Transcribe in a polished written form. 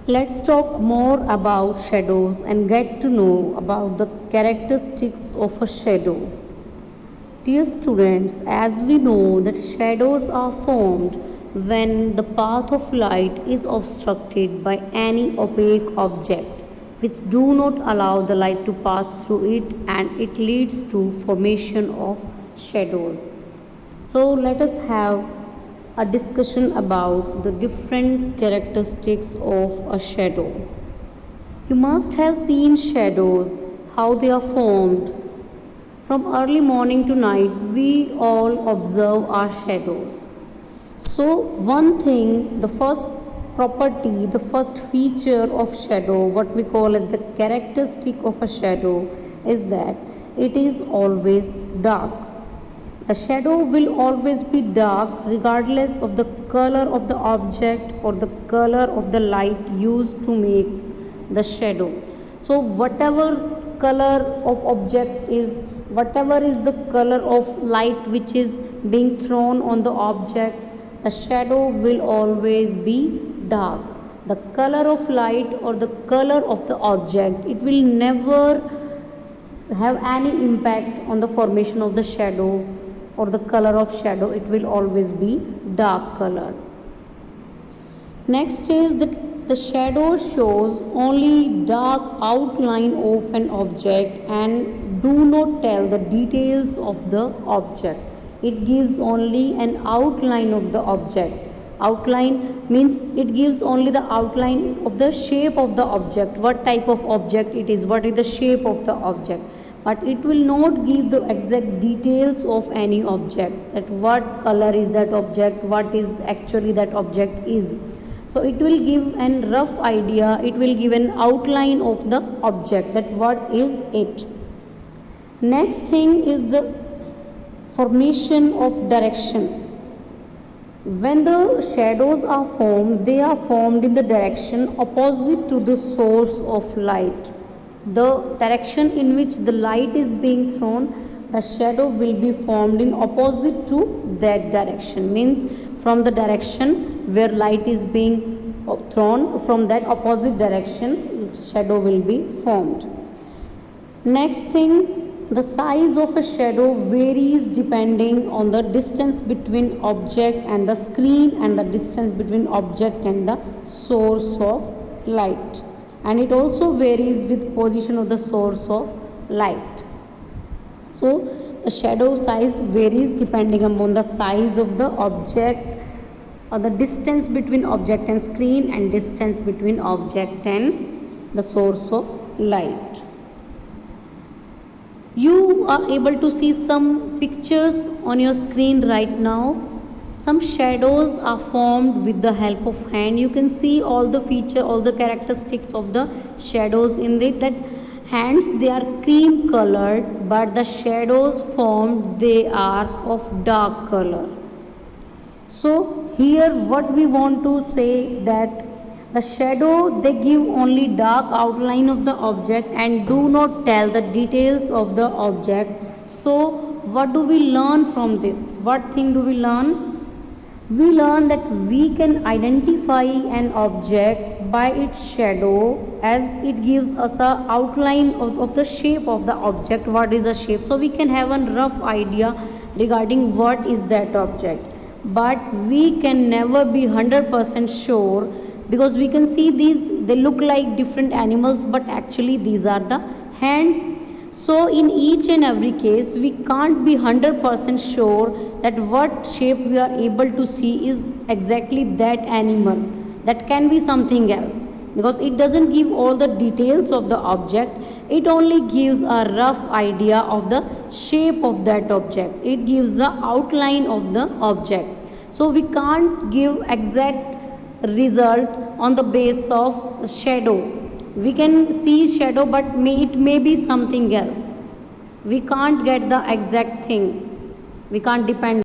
Let's talk more about shadows and get to know about the characteristics of a shadow. Dear students, as we know that shadows are formed when the path of light is obstructed by any opaque object which do not allow the light to pass through it, and it leads to formation of shadows. So let us have a discussion about the different characteristics of a shadow. You must have seen shadows, how they are formed. From early morning to night, we all observe our shadows. So, one thing, the first property, the first feature of shadow, what we call it the characteristic of a shadow, is that it is always dark. The shadow will always be dark regardless of the color of the object or the color of the light used to make the shadow. So whatever color of object is, whatever is the color of light which is being thrown on the object, the shadow will always be dark. The color of light or the color of the object, it will never have any impact on the formation of the shadow or the color of shadow. It will always be dark color. Next is that the shadow shows only dark outline of an object and do not tell the details of the object. It gives only an outline of the object. Outline means it gives only the outline of the shape of the object, what type of object it is, what is the shape of the object, but it will not give the exact details of any object, that what color is that object, what is actually that object is. So it will give a rough idea, it will give an outline of the object, that what is it. Next thing is the formation of direction. When the shadows are formed, they are formed in the direction opposite to the source of light. The direction in which the light is being thrown, the shadow will be formed in opposite to that direction. Means from the direction where light is being thrown, from that opposite direction, shadow will be formed. Next thing, the size of a shadow varies depending on the distance between object and the screen and the distance between object and the source of light, and it also varies with position of the source of light. So the shadow size varies depending upon the size of the object or the distance between object and screen and distance between object and the source of light. You are able to see some pictures on your screen right now. Some shadows are formed with the help of hand. You can see all the feature, all the characteristics of the shadows in it. That hands, they are cream colored, but the shadows formed, they are of dark color. So here what we want to say, that the shadow, they give only dark outline of the object and do not tell the details of the object. So what do we learn from this? What thing do we learn? We learn that we can identify an object by its shadow, as it gives us a outline of the shape of the object, what is the shape. So we can have a rough idea regarding what is that object, but we can never be 100% sure, because we can see these, they look like different animals, but actually these are the hands. So in each and every case we can't be 100% sure that what shape we are able to see is exactly that animal. That can be something else, because it doesn't give all the details of the object, it only gives a rough idea of the shape of that object, it gives the outline of the object. So we can't give exact result on the base of shadow. We can see shadow, but it may be something else. We can't get the exact thing, we can't depend